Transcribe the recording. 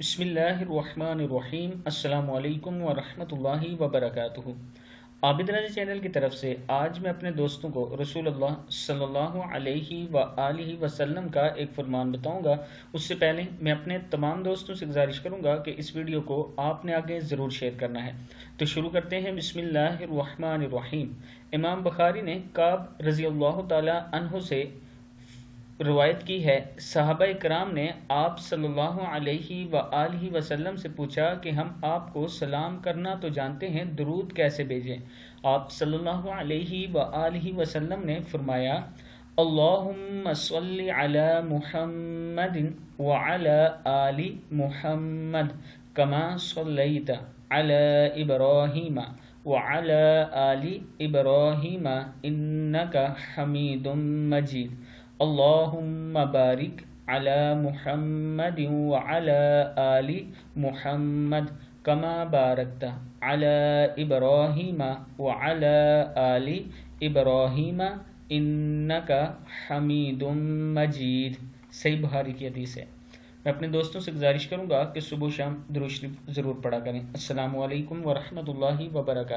بسم اللہ الرحمن الرحیم۔ السلام علیکم ورحمۃ اللہ وبرکاتہ۔ عابد رضی چینل کی طرف سے آج میں اپنے دوستوں کو رسول اللہ صلی اللہ علیہ وآلہ وسلم کا ایک فرمان بتاؤں گا۔ اس سے پہلے میں اپنے تمام دوستوں سے گزارش کروں گا کہ اس ویڈیو کو آپ نے آگے ضرور شیئر کرنا ہے۔ تو شروع کرتے ہیں۔ بسم اللہ الرحمن الرحیم۔ امام بخاری نے کعب رضی اللہ تعالی عنہ سے روایت کی ہے، صحابہ کرام نے آپ صلی اللہ علیہ وآلہ وسلم سے پوچھا کہ ہم آپ کو سلام کرنا تو جانتے ہیں، درود کیسے بھیجیں؟ آپ صلی اللہ علیہ وآلہ وسلم نے فرمایا، اللہم صلی علی محمد وعلی آل محمد کما صلیت علی ابراہیم وعلی آل ابراہیم انک حمید مجید، اللہم بارک علی محمد وعلی آل محمد کما بارکت علی ابراہیم وعلی آل ابراہیم انک حمید مجید۔ صحیح بخاری کی حدیث ہے۔ میں اپنے دوستوں سے گزارش کروں گا کہ صبح و شام درود شریف ضرور پڑھا کریں۔ السلام علیکم ورحمۃ اللہ وبرکاتہ۔